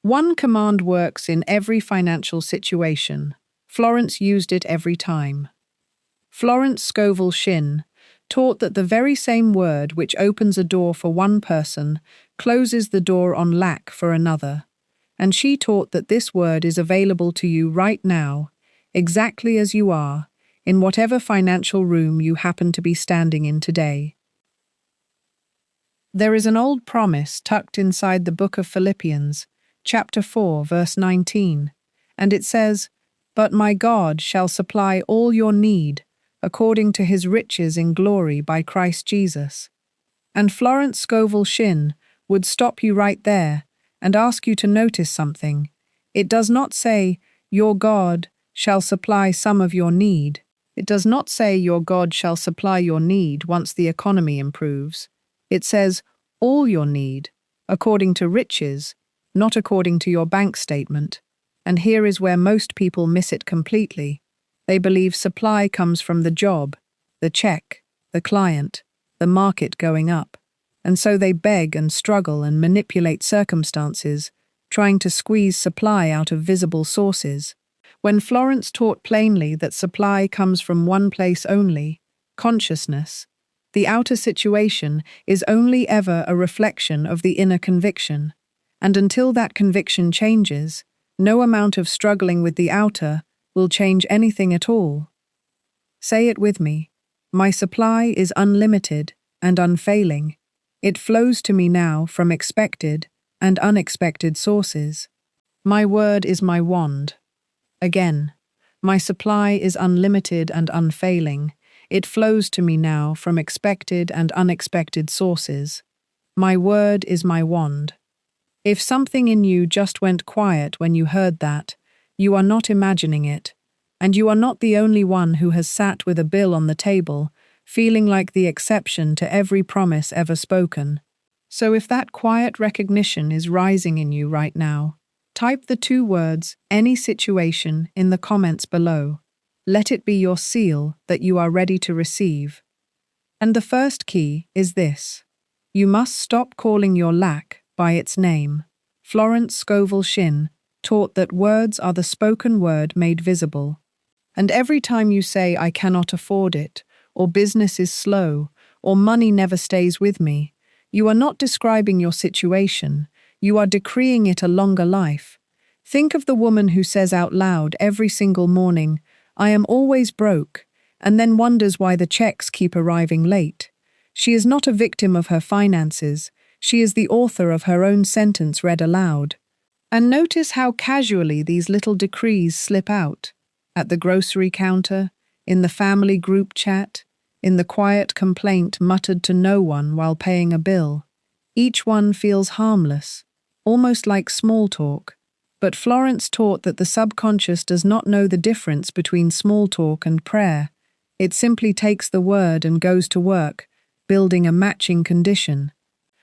One command works in every financial situation. Florence used it every time. Florence Scovel Shinn taught that the very same word which opens a door for one person closes the door on lack for another. And she taught that this word is available to you right now, exactly as you are, in whatever financial room you happen to be standing in today. There is an old promise tucked inside the book of Philippians, chapter 4, verse 19, and it says, "But my God shall supply all your need according to his riches in glory by Christ Jesus." And Florence Scovel Shinn would stop you right there and ask you to notice something. It does not say, "Your God shall supply some of your need." It does not say your God shall supply your need once the economy improves. It says, all your need, according to riches, not according to your bank statement. And here is where most people miss it completely. They believe supply comes from the job, the check, the client, the market going up. And so they beg and struggle and manipulate circumstances, trying to squeeze supply out of visible sources. When Florence taught plainly that supply comes from one place only, consciousness, the outer situation is only ever a reflection of the inner conviction, and until that conviction changes, no amount of struggling with the outer will change anything at all. Say it with me. My supply is unlimited and unfailing. It flows to me now from expected and unexpected sources. My word is my wand. Again, my supply is unlimited and unfailing. It flows to me now from expected and unexpected sources. My word is my wand. If something in you just went quiet when you heard that, you are not imagining it, and you are not the only one who has sat with a bill on the table, feeling like the exception to every promise ever spoken. So if that quiet recognition is rising in you right now, type the two words, any situation, in the comments below. Let it be your seal that you are ready to receive. And the first key is this. You must stop calling your lack by its name. Florence Scovel Shinn taught that words are the spoken word made visible. And every time you say, "I cannot afford it," or "business is slow," or "money never stays with me," you are not describing your situation, you are decreeing it a longer life. Think of the woman who says out loud every single morning, "I am always broke," and then wonders why the checks keep arriving late. She is not a victim of her finances, she is the author of her own sentence read aloud. And notice how casually these little decrees slip out. At the grocery counter, in the family group chat, in the quiet complaint muttered to no one while paying a bill. Each one feels harmless, almost like small talk. But Florence taught that the subconscious does not know the difference between small talk and prayer. It simply takes the word and goes to work, building a matching condition.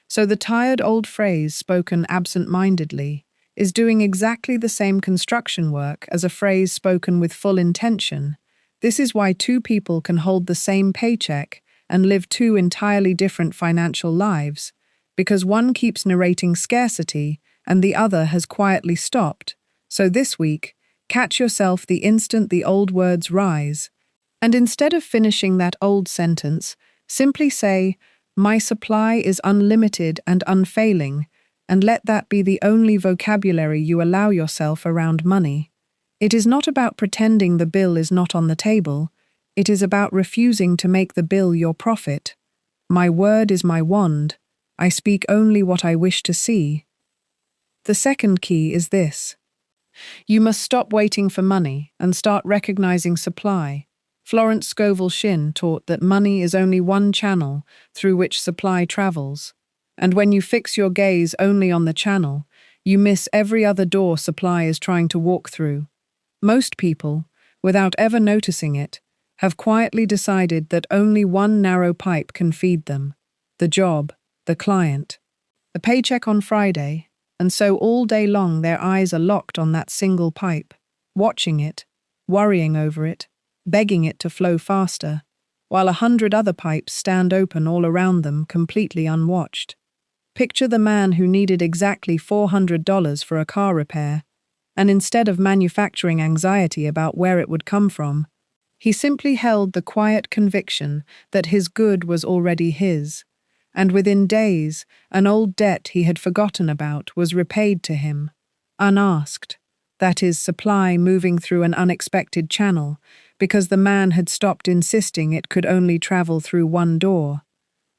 So the tired old phrase spoken absent-mindedly is doing exactly the same construction work as a phrase spoken with full intention. This is why two people can hold the same paycheck and live two entirely different financial lives, because one keeps narrating scarcity and the other has quietly stopped. So this week, catch yourself the instant the old words rise. And instead of finishing that old sentence, simply say, "My supply is unlimited and unfailing," and let that be the only vocabulary you allow yourself around money. It is not about pretending the bill is not on the table. It is about refusing to make the bill your profit. My word is my wand. I speak only what I wish to see. The second key is this. You must stop waiting for money and start recognizing supply. Florence Scovel Shinn taught that money is only one channel through which supply travels. And when you fix your gaze only on the channel, you miss every other door supply is trying to walk through. Most people, without ever noticing it, have quietly decided that only one narrow pipe can feed them: the job, the client, the paycheck on Friday. And so all day long their eyes are locked on that single pipe, watching it, worrying over it, begging it to flow faster, while 100 other pipes stand open all around them completely unwatched. Picture the man who needed exactly $400 for a car repair, and instead of manufacturing anxiety about where it would come from, he simply held the quiet conviction that his good was already his, and within days, an old debt he had forgotten about was repaid to him, unasked, that is, supply moving through an unexpected channel, because the man had stopped insisting it could only travel through one door.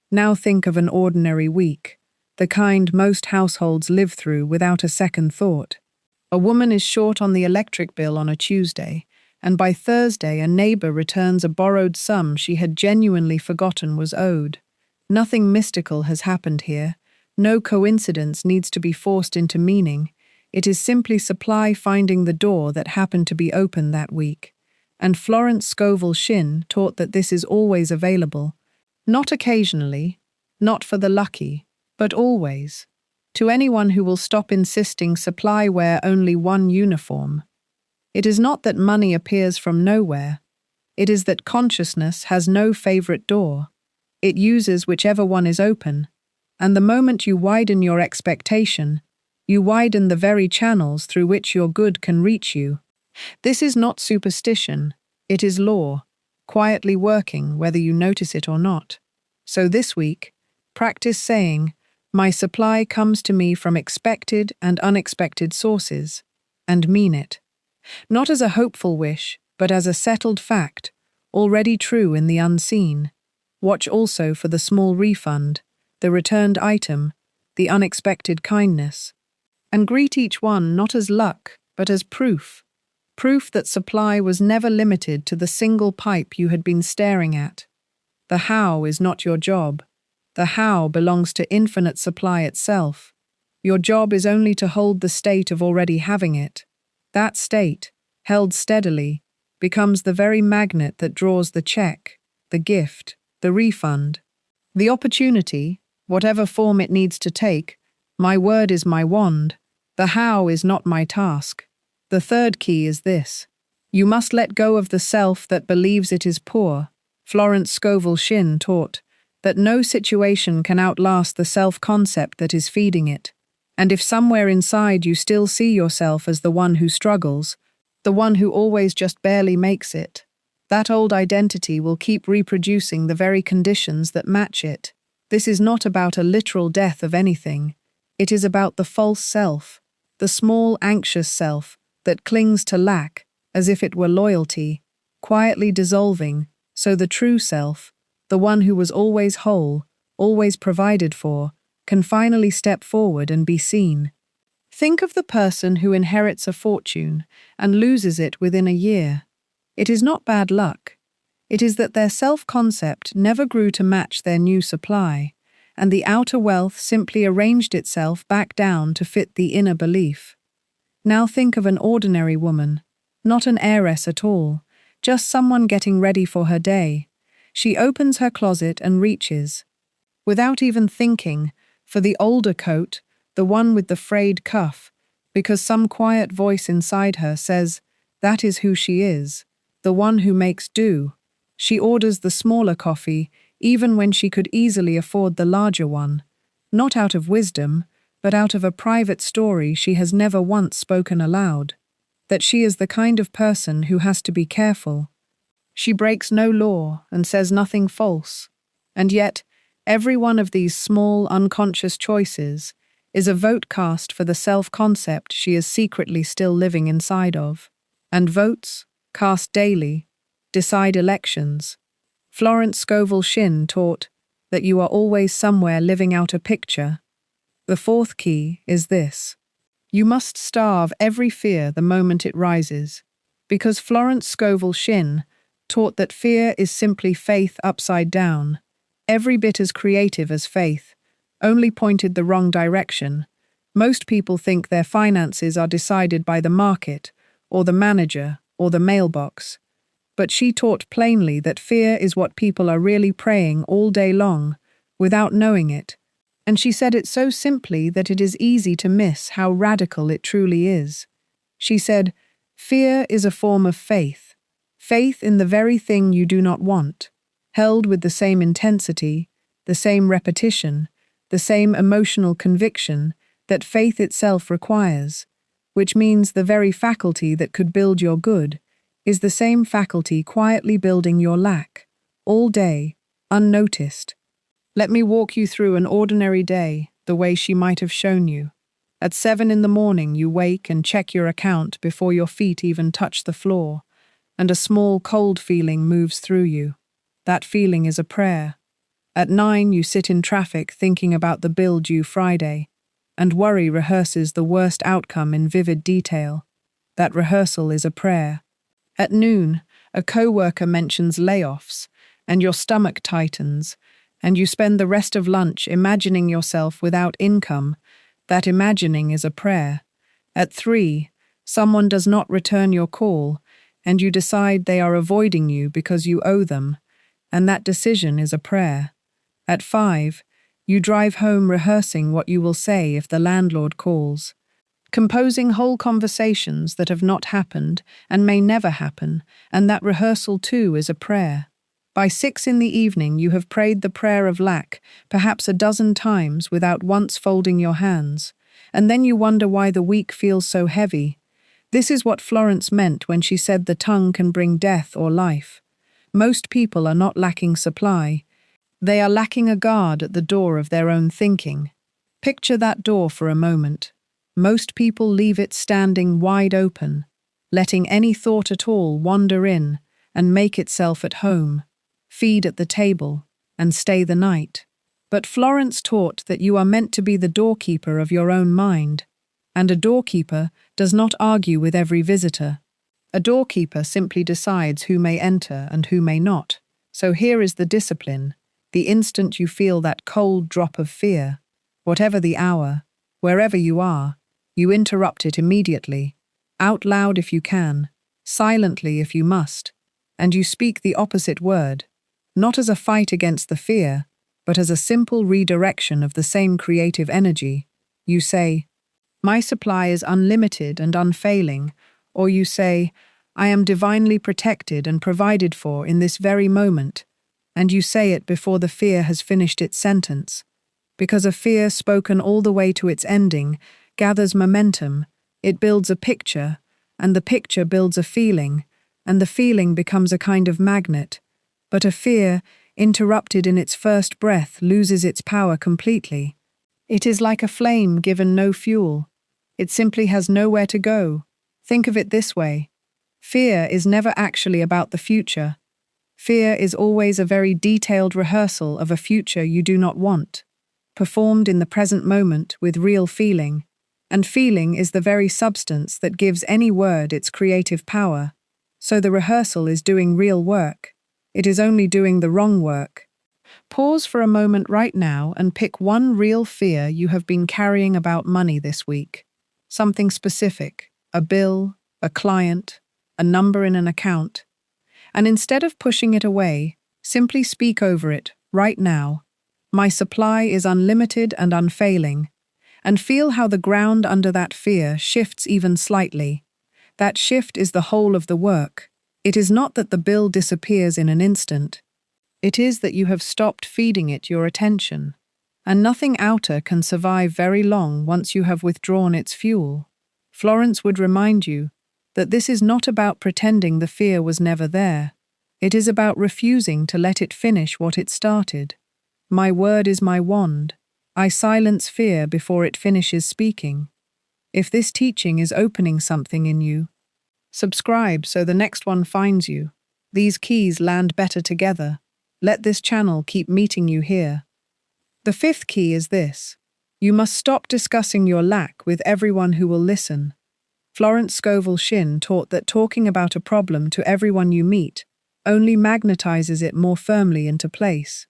Now think of an ordinary week, the kind most households live through without a second thought. A woman is short on the electric bill on a Tuesday, and by Thursday a neighbor returns a borrowed sum she had genuinely forgotten was owed. Nothing mystical has happened here. No coincidence needs to be forced into meaning. It is simply supply finding the door that happened to be open that week. And Florence Scovel Shinn taught that this is always available. Not occasionally, not for the lucky, but always. To anyone who will stop insisting supply wear only one uniform. It is not that money appears from nowhere. It is that consciousness has no favorite door. It uses whichever one is open. And the moment you widen your expectation, you widen the very channels through which your good can reach you. This is not superstition. It is law, quietly working whether you notice it or not. So this week, practice saying, "My supply comes to me from expected and unexpected sources," and mean it. Not as a hopeful wish, but as a settled fact, already true in the unseen. Watch also for the small refund, the returned item, the unexpected kindness. And greet each one not as luck, but as proof. Proof that supply was never limited to the single pipe you had been staring at. The how is not your job. The how belongs to infinite supply itself. Your job is only to hold the state of already having it. That state, held steadily, becomes the very magnet that draws the check, the gift, the refund. The opportunity, whatever form it needs to take, my word is my wand. The how is not my task. The third key is this. You must let go of the self that believes it is poor. Florence Scovel Shinn taught that no situation can outlast the self-concept that is feeding it. And if somewhere inside you still see yourself as the one who struggles, the one who always just barely makes it, that old identity will keep reproducing the very conditions that match it. This is not about a literal death of anything. It is about the false self, the small, anxious self that clings to lack as if it were loyalty, quietly dissolving, so the true self, the one who was always whole, always provided for, can finally step forward and be seen. Think of the person who inherits a fortune and loses it within a year. It is not bad luck. It is that their self-concept never grew to match their new supply, and the outer wealth simply arranged itself back down to fit the inner belief. Now think of an ordinary woman, not an heiress at all, just someone getting ready for her day. She opens her closet and reaches, without even thinking, for the older coat, the one with the frayed cuff, because some quiet voice inside her says, that is who she is, the one who makes do. She orders the smaller coffee, even when she could easily afford the larger one, not out of wisdom, but out of a private story she has never once spoken aloud, that she is the kind of person who has to be careful. She breaks no law and says nothing false, and yet every one of these small, unconscious choices is a vote cast for the self-concept she is secretly still living inside of. And votes, cast daily, decide elections. Florence Scovel Shinn taught that you are always somewhere living out a picture. The fourth key is this. You must starve every fear the moment it rises, because Florence Scovel Shinn taught that fear is simply faith upside down, every bit as creative as faith, only pointed the wrong direction. Most people think their finances are decided by the market, or the manager, or the mailbox. But she taught plainly that fear is what people are really praying all day long, without knowing it. And she said it so simply that it is easy to miss how radical it truly is. She said, fear is a form of faith. Faith in the very thing you do not want, held with the same intensity, the same repetition, the same emotional conviction that faith itself requires, which means the very faculty that could build your good is the same faculty quietly building your lack, all day, unnoticed. Let me walk you through an ordinary day, the way she might have shown you. At 7 in the morning, you wake and check your account before your feet even touch the floor, and a small cold feeling moves through you. That feeling is a prayer. At 9, you sit in traffic thinking about the bill due Friday, and worry rehearses the worst outcome in vivid detail. That rehearsal is a prayer. At noon, a coworker mentions layoffs, and your stomach tightens, and you spend the rest of lunch imagining yourself without income. That imagining is a prayer. At 3, someone does not return your call, and you decide they are avoiding you because you owe them, and that decision is a prayer. At 5, you drive home rehearsing what you will say if the landlord calls, composing whole conversations that have not happened and may never happen, and that rehearsal too is a prayer. By 6 in the evening, you have prayed the prayer of lack, perhaps a dozen times without once folding your hands, and then you wonder why the week feels so heavy. This is what Florence meant when she said the tongue can bring death or life. Most people are not lacking supply. They are lacking a guard at the door of their own thinking. Picture that door for a moment. Most people leave it standing wide open, letting any thought at all wander in and make itself at home, feed at the table, and stay the night. But Florence taught that you are meant to be the doorkeeper of your own mind, and a doorkeeper does not argue with every visitor. A doorkeeper simply decides who may enter and who may not. So here is the discipline. The instant you feel that cold drop of fear, whatever the hour, wherever you are, you interrupt it immediately, out loud if you can, silently if you must, and you speak the opposite word, not as a fight against the fear, but as a simple redirection of the same creative energy. You say, "My supply is unlimited and unfailing," or you say, "I am divinely protected and provided for in this very moment," and you say it before the fear has finished its sentence. Because a fear spoken all the way to its ending gathers momentum, it builds a picture, and the picture builds a feeling, and the feeling becomes a kind of magnet. But a fear, interrupted in its first breath, loses its power completely. It is like a flame given no fuel. It simply has nowhere to go. Think of it this way. Fear is never actually about the future. Fear is always a very detailed rehearsal of a future you do not want, performed in the present moment with real feeling, and feeling is the very substance that gives any word its creative power. So the rehearsal is doing real work. It is only doing the wrong work. Pause for a moment right now and pick one real fear you have been carrying about money this week. Something specific, a bill, a client, a number in an account. And instead of pushing it away, simply speak over it, right now. My supply is unlimited and unfailing. And feel how the ground under that fear shifts even slightly. That shift is the whole of the work. It is not that the bill disappears in an instant. It is that you have stopped feeding it your attention. And nothing outer can survive very long once you have withdrawn its fuel. Florence would remind you that this is not about pretending the fear was never there. It is about refusing to let it finish what it started. My word is my wand. I silence fear before it finishes speaking. If this teaching is opening something in you, subscribe so the next one finds you. These keys land better together. Let this channel keep meeting you here. The 5th key is this. You must stop discussing your lack with everyone who will listen. Florence Scovel Shinn taught that talking about a problem to everyone you meet only magnetizes it more firmly into place.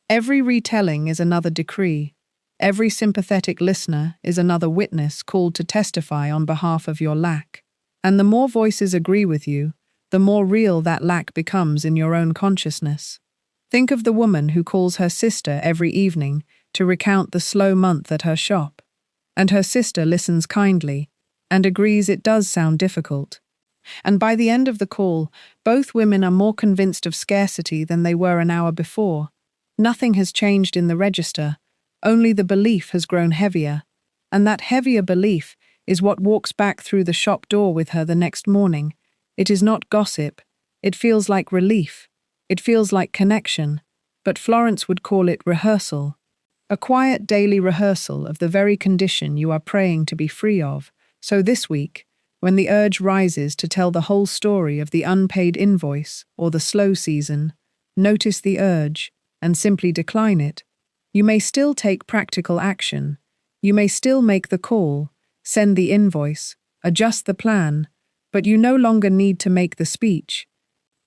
Every retelling is another decree. Every sympathetic listener is another witness called to testify on behalf of your lack. And the more voices agree with you, the more real that lack becomes in your own consciousness. Think of the woman who calls her sister every evening to recount the slow month at her shop. And her sister listens kindly and agrees it does sound difficult. And by the end of the call, both women are more convinced of scarcity than they were an hour before. Nothing has changed in the register, Only the belief has grown heavier, and that heavier belief is what walks back through the shop door with her the next morning. It is not gossip. It feels like relief. It feels like connection. But Florence would call it rehearsal. A quiet daily rehearsal of the very condition you are praying to be free of. So this week, when the urge rises to tell the whole story of the unpaid invoice or the slow season, notice the urge and simply decline it. You may still take practical action. You may still make the call, send the invoice, adjust the plan, but you no longer need to make the speech.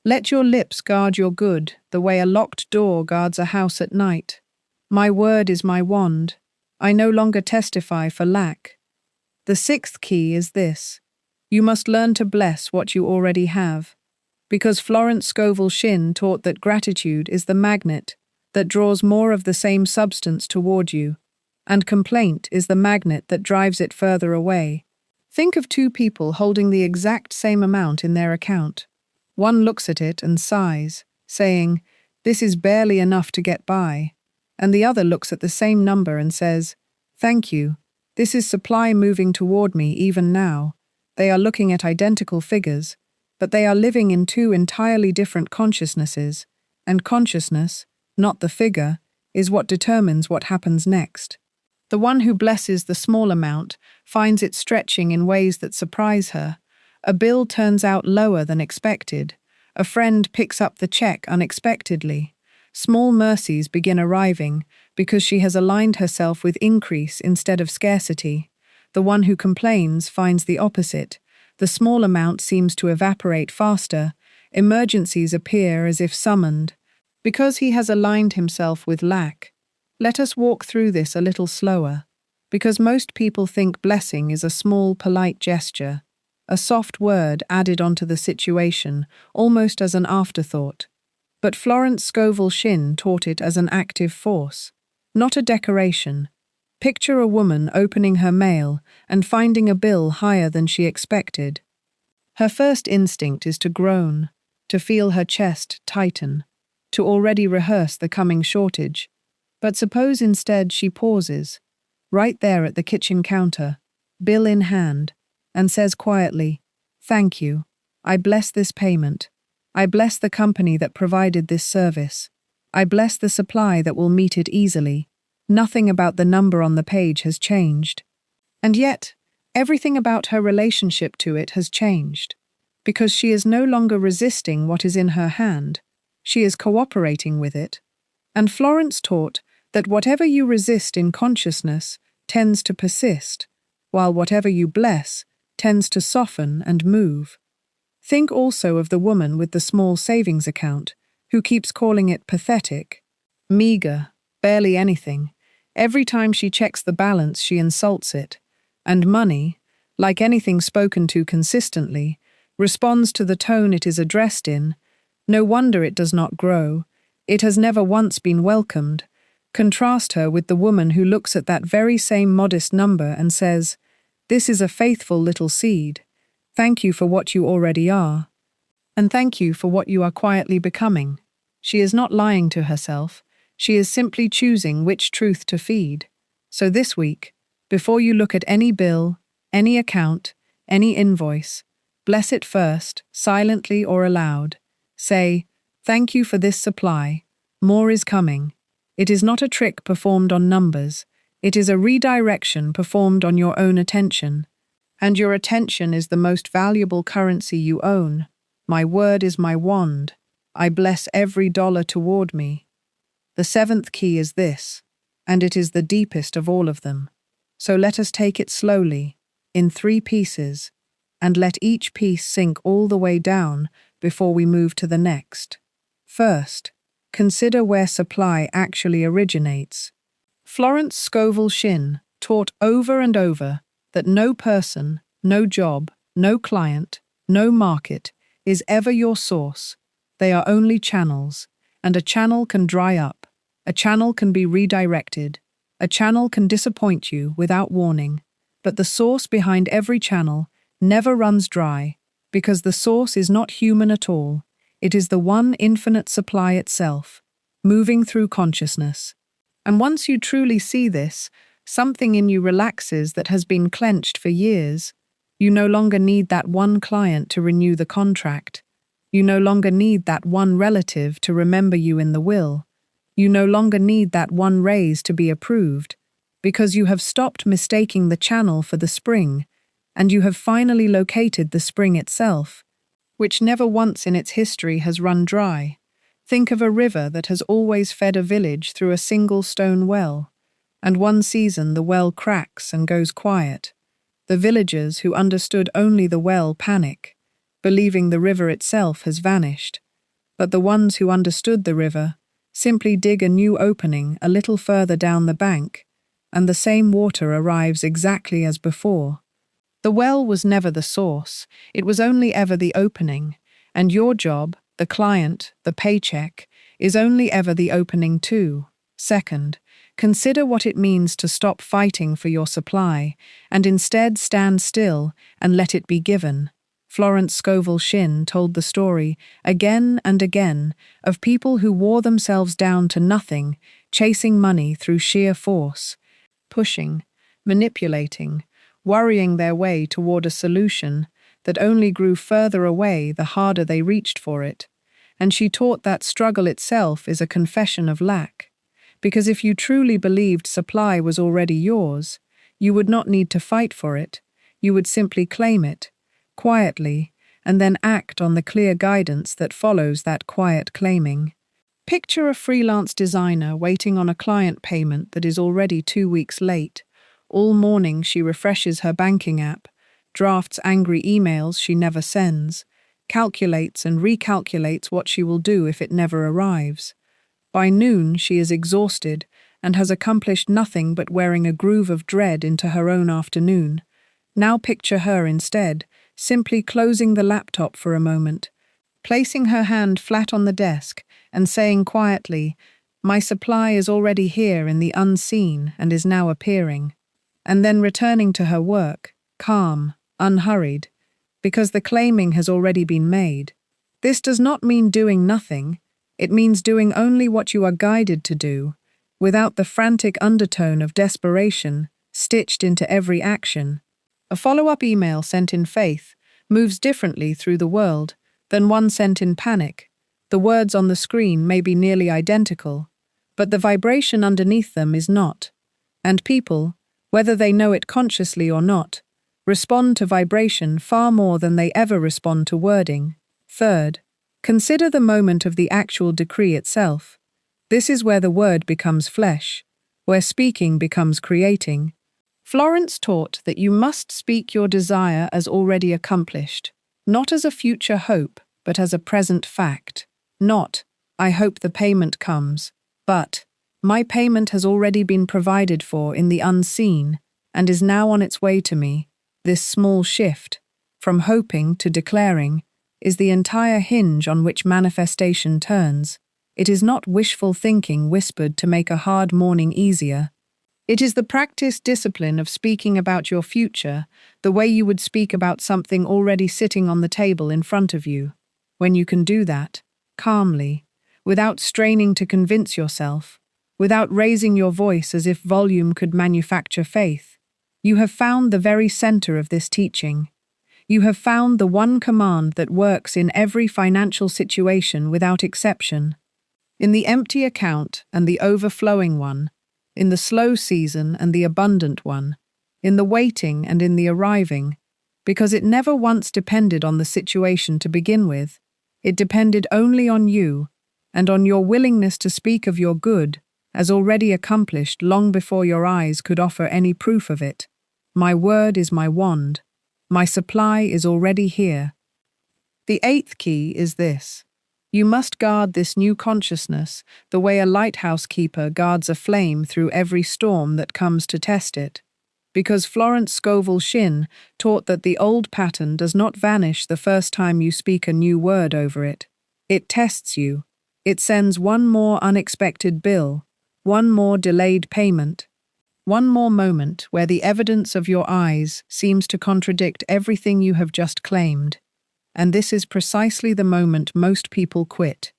Let your lips guard your good the way a locked door guards a house at night. My word is my wand. I no longer testify for lack. The sixth key is this. You must learn to bless what you already have. Because Florence Scovel Shinn taught that gratitude is the magnet that draws more of the same substance toward you, and complaint is the magnet that drives it further away. Think of two people holding the exact same amount in their account. One looks at it and sighs, saying, "This is barely enough to get by." And the other looks at the same number and says, "Thank you. This is supply moving toward me even now." They are looking at identical figures, but they are living in two entirely different consciousnesses, and consciousness, not the figure, is what determines what happens next. The one who blesses the small amount finds it stretching in ways that surprise her. A bill turns out lower than expected. A friend picks up the check unexpectedly. Small mercies begin arriving because she has aligned herself with increase instead of scarcity. The one who complains finds the opposite. The small amount seems to evaporate faster. Emergencies appear as if summoned. Because he has aligned himself with lack. Let us walk through this a little slower. Because most people think blessing is a small, polite gesture, a soft word added onto the situation, almost as an afterthought. But Florence Scovel Shinn taught it as an active force, not a decoration. Picture a woman opening her mail and finding a bill higher than she expected. Her first instinct is to groan, to feel her chest tighten, to already rehearse the coming shortage. But suppose instead she pauses, right there at the kitchen counter, bill in hand, and says quietly, "Thank you. I bless this payment. I bless the company that provided this service. I bless the supply that will meet it easily." Nothing about the number on the page has changed. And yet, everything about her relationship to it has changed. Because she is no longer resisting what is in her hand. She is cooperating with it. And Florence taught that whatever you resist in consciousness tends to persist, while whatever you bless tends to soften and move. Think also of the woman with the small savings account, who keeps calling it pathetic, meager, barely anything. Every time she checks the balance, she insults it. And money, like anything spoken to consistently, responds to the tone it is addressed in. No wonder it does not grow. It has never once been welcomed. Contrast her with the woman who looks at that very same modest number and says, "This is a faithful little seed. Thank you for what you already are. And thank you for what you are quietly becoming." She is not lying to herself. She is simply choosing which truth to feed. So this week, before you look at any bill, any account, any invoice, bless it first, silently or aloud. Say, "Thank you for this supply. More is coming." It is not a trick performed on numbers. It is a redirection performed on your own attention. And your attention is the most valuable currency you own. My word is my wand. I bless every dollar toward me. The seventh key is this, and it is the deepest of all of them. So let us take it slowly, in 3 pieces, and let each piece sink all the way down before we move to the next. First, consider where supply actually originates. Florence Scovel Shinn taught over and over that no person, no job, no client, no market is ever your source. They are only channels, and a channel can dry up. A channel can be redirected. A channel can disappoint you without warning. But the source behind every channel never runs dry, because the source is not human at all. It is the one infinite supply itself, moving through consciousness. And once you truly see this, something in you relaxes that has been clenched for years. You no longer need that one client to renew the contract. You no longer need that one relative to remember you in the will. You no longer need that one raise to be approved, because you have stopped mistaking the channel for the spring, and you have finally located the spring itself, which never once in its history has run dry. Think of a river that has always fed a village through a single stone well, and one season the well cracks and goes quiet. The villagers who understood only the well panic, believing the river itself has vanished. But the ones who understood the river simply dig a new opening a little further down the bank, and the same water arrives exactly as before. The well was never the source, it was only ever the opening, and your job, the client, the paycheck, is only ever the opening too. Second, consider what it means to stop fighting for your supply and instead stand still and let it be given. Florence Scovel Shinn told the story again and again of people who wore themselves down to nothing, chasing money through sheer force, pushing, manipulating, worrying their way toward a solution that only grew further away the harder they reached for it. And she taught that struggle itself is a confession of lack. Because if you truly believed supply was already yours, you would not need to fight for it. You would simply claim it, quietly, and then act on the clear guidance that follows that quiet claiming. Picture a freelance designer waiting on a client payment that is already 2 weeks late. All morning she refreshes her banking app, drafts angry emails she never sends, calculates and recalculates what she will do if it never arrives. By noon she is exhausted and has accomplished nothing but wearing a groove of dread into her own afternoon. Now picture her instead, simply closing the laptop for a moment, placing her hand flat on the desk and saying quietly, "My supply is already here in the unseen and is now appearing," and then returning to her work, calm, unhurried, because the claiming has already been made. This does not mean doing nothing, it means doing only what you are guided to do, without the frantic undertone of desperation stitched into every action. A follow-up email sent in faith moves differently through the world than one sent in panic. The words on the screen may be nearly identical, but the vibration underneath them is not. And people, whether they know it consciously or not, respond to vibration far more than they ever respond to wording. Third, consider the moment of the actual decree itself. This is where the word becomes flesh, where speaking becomes creating. Florence taught that you must speak your desire as already accomplished, not as a future hope, but as a present fact. Not, "I hope the payment comes," but, "My payment has already been provided for in the unseen and is now on its way to me." This small shift, from hoping to declaring, is the entire hinge on which manifestation turns. It is not wishful thinking whispered to make a hard morning easier. It is the practiced discipline of speaking about your future the way you would speak about something already sitting on the table in front of you. When you can do that, calmly, without straining to convince yourself, without raising your voice as if volume could manufacture faith, you have found the very center of this teaching. You have found the one command that works in every financial situation without exception. In the empty account and the overflowing one, in the slow season and the abundant one, in the waiting and in the arriving, because it never once depended on the situation to begin with. It depended only on you and on your willingness to speak of your good as already accomplished long before your eyes could offer any proof of it. My word is my wand. My supply is already here. The eighth key is this. You must guard this new consciousness the way a lighthouse keeper guards a flame through every storm that comes to test it. Because Florence Scovel Shinn taught that the old pattern does not vanish the first time you speak a new word over it. It tests you. It sends one more unexpected bill, one more delayed payment, one more moment where the evidence of your eyes seems to contradict everything you have just claimed. And this is precisely the moment most people quit,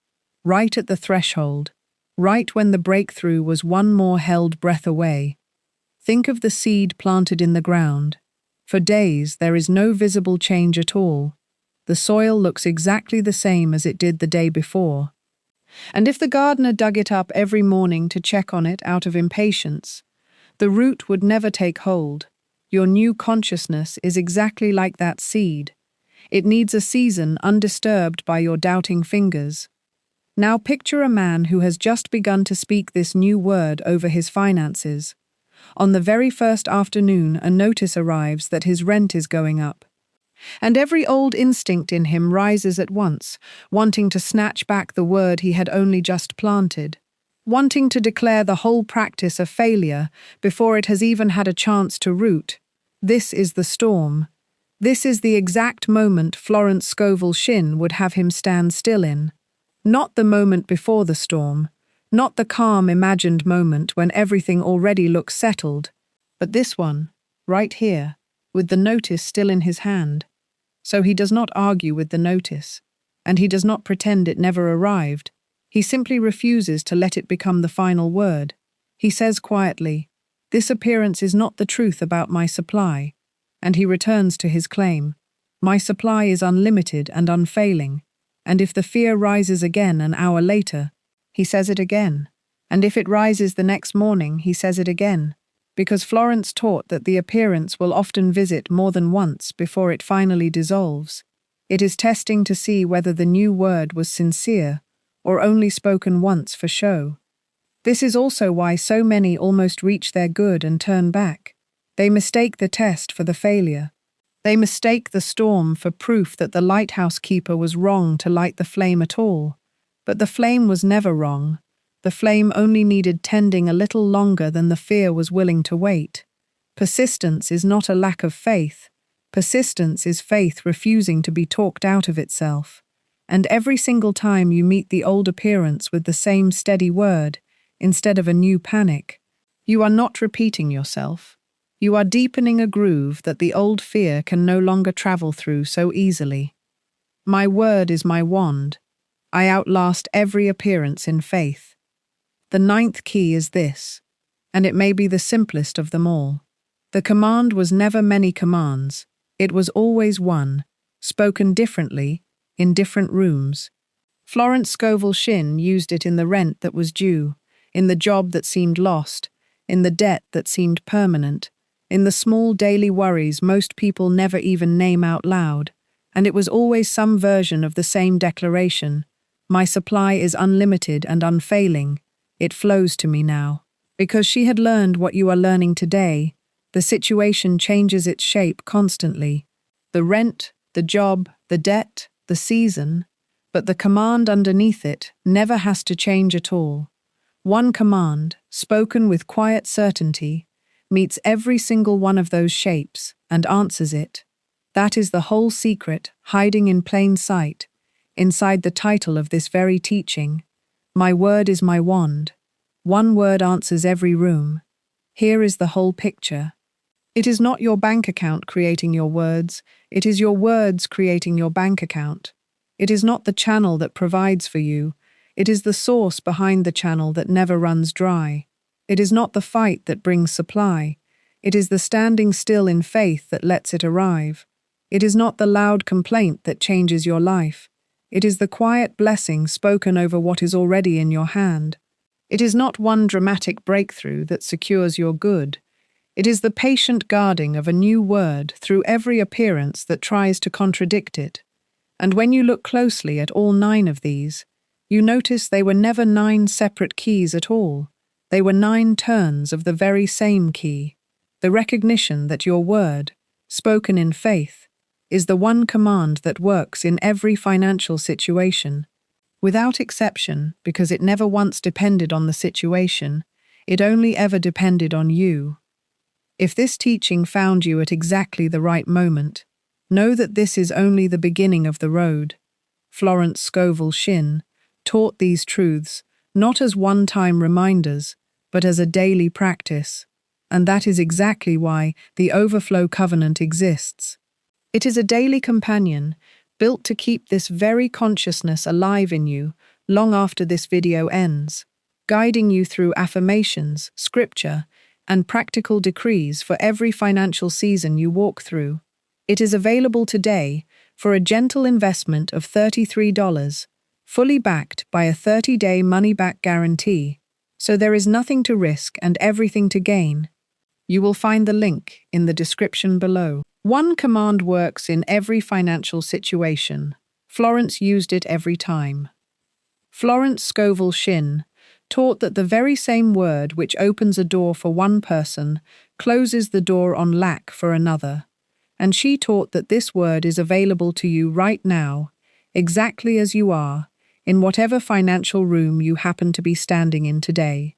right at the threshold, right when the breakthrough was one more held breath away. Think of the seed planted in the ground. For days, there is no visible change at all. The soil looks exactly the same as it did the day before. And if the gardener dug it up every morning to check on it out of impatience, the root would never take hold. Your new consciousness is exactly like that seed. It needs a season undisturbed by your doubting fingers. Now picture a man who has just begun to speak this new word over his finances. On the very first afternoon, a notice arrives that his rent is going up. And every old instinct in him rises at once, wanting to snatch back the word he had only just planted, wanting to declare the whole practice a failure before it has even had a chance to root. This is the storm. This is the exact moment Florence Scovel Shinn would have him stand still in. Not the moment before the storm, not the calm imagined moment when everything already looks settled, but this one, right here, with the notice still in his hand. So he does not argue with the notice, and he does not pretend it never arrived. He simply refuses to let it become the final word. He says quietly, "This appearance is not the truth about my supply," and he returns to his claim. "My supply is unlimited and unfailing, and if the fear rises again an hour later, he says it again, and if it rises the next morning, he says it again, because Florence taught that the appearance will often visit more than once before it finally dissolves. It is testing to see whether the new word was sincere or only spoken once for show. This is also why so many almost reach their good and turn back. They mistake the test for the failure. They mistake the storm for proof that the lighthouse keeper was wrong to light the flame at all. But the flame was never wrong. The flame only needed tending a little longer than the fear was willing to wait. Persistence is not a lack of faith. Persistence is faith refusing to be talked out of itself. And every single time you meet the old appearance with the same steady word, instead of a new panic, you are not repeating yourself. You are deepening a groove that the old fear can no longer travel through so easily. My word is my wand. I outlast every appearance in faith. The ninth key is this, and it may be the simplest of them all. The command was never many commands. It was always one, spoken differently, in different rooms. Florence Scovel Shinn used it in the rent that was due, in the job that seemed lost, in the debt that seemed permanent, in the small daily worries most people never even name out loud, and it was always some version of the same declaration. My supply is unlimited and unfailing. It flows to me now. Because she had learned what you are learning today, the situation changes its shape constantly. The rent, the job, the debt, the season, but the command underneath it never has to change at all. One command, spoken with quiet certainty, meets every single one of those shapes and answers it. That is the whole secret hiding in plain sight, inside the title of this very teaching. My word is my wand. One word answers every room. Here is the whole picture. It is not your bank account creating your words. It is your words creating your bank account. It is not the channel that provides for you. It is the source behind the channel that never runs dry. It is not the fight that brings supply. It is the standing still in faith that lets it arrive. It is not the loud complaint that changes your life. It is the quiet blessing spoken over what is already in your hand. It is not one dramatic breakthrough that secures your good. It is the patient guarding of a new word through every appearance that tries to contradict it. And when you look closely at all 9 of these, you notice they were never 9 separate keys at all. They were 9 turns of the very same key. The recognition that your word, spoken in faith, is the one command that works in every financial situation. Without exception, because it never once depended on the situation, it only ever depended on you. If this teaching found you at exactly the right moment, know that this is only the beginning of the road. Florence Scovel Shinn taught these truths not as one-time reminders, but as a daily practice. And that is exactly why the Overflow Covenant exists. It is a daily companion built to keep this very consciousness alive in you long after this video ends. guiding you through affirmations, scripture, and practical decrees for every financial season you walk through. It is available today for a gentle investment of $33, fully backed by a 30-day money-back guarantee, so there is nothing to risk and everything to gain. You will find the link in the description below. One command works in every financial situation. Florence used it every time. Florence Scovel Shinn taught that the very same word which opens a door for one person closes the door on lack for another. And she taught that this word is available to you right now, exactly as you are, in whatever financial room you happen to be standing in today.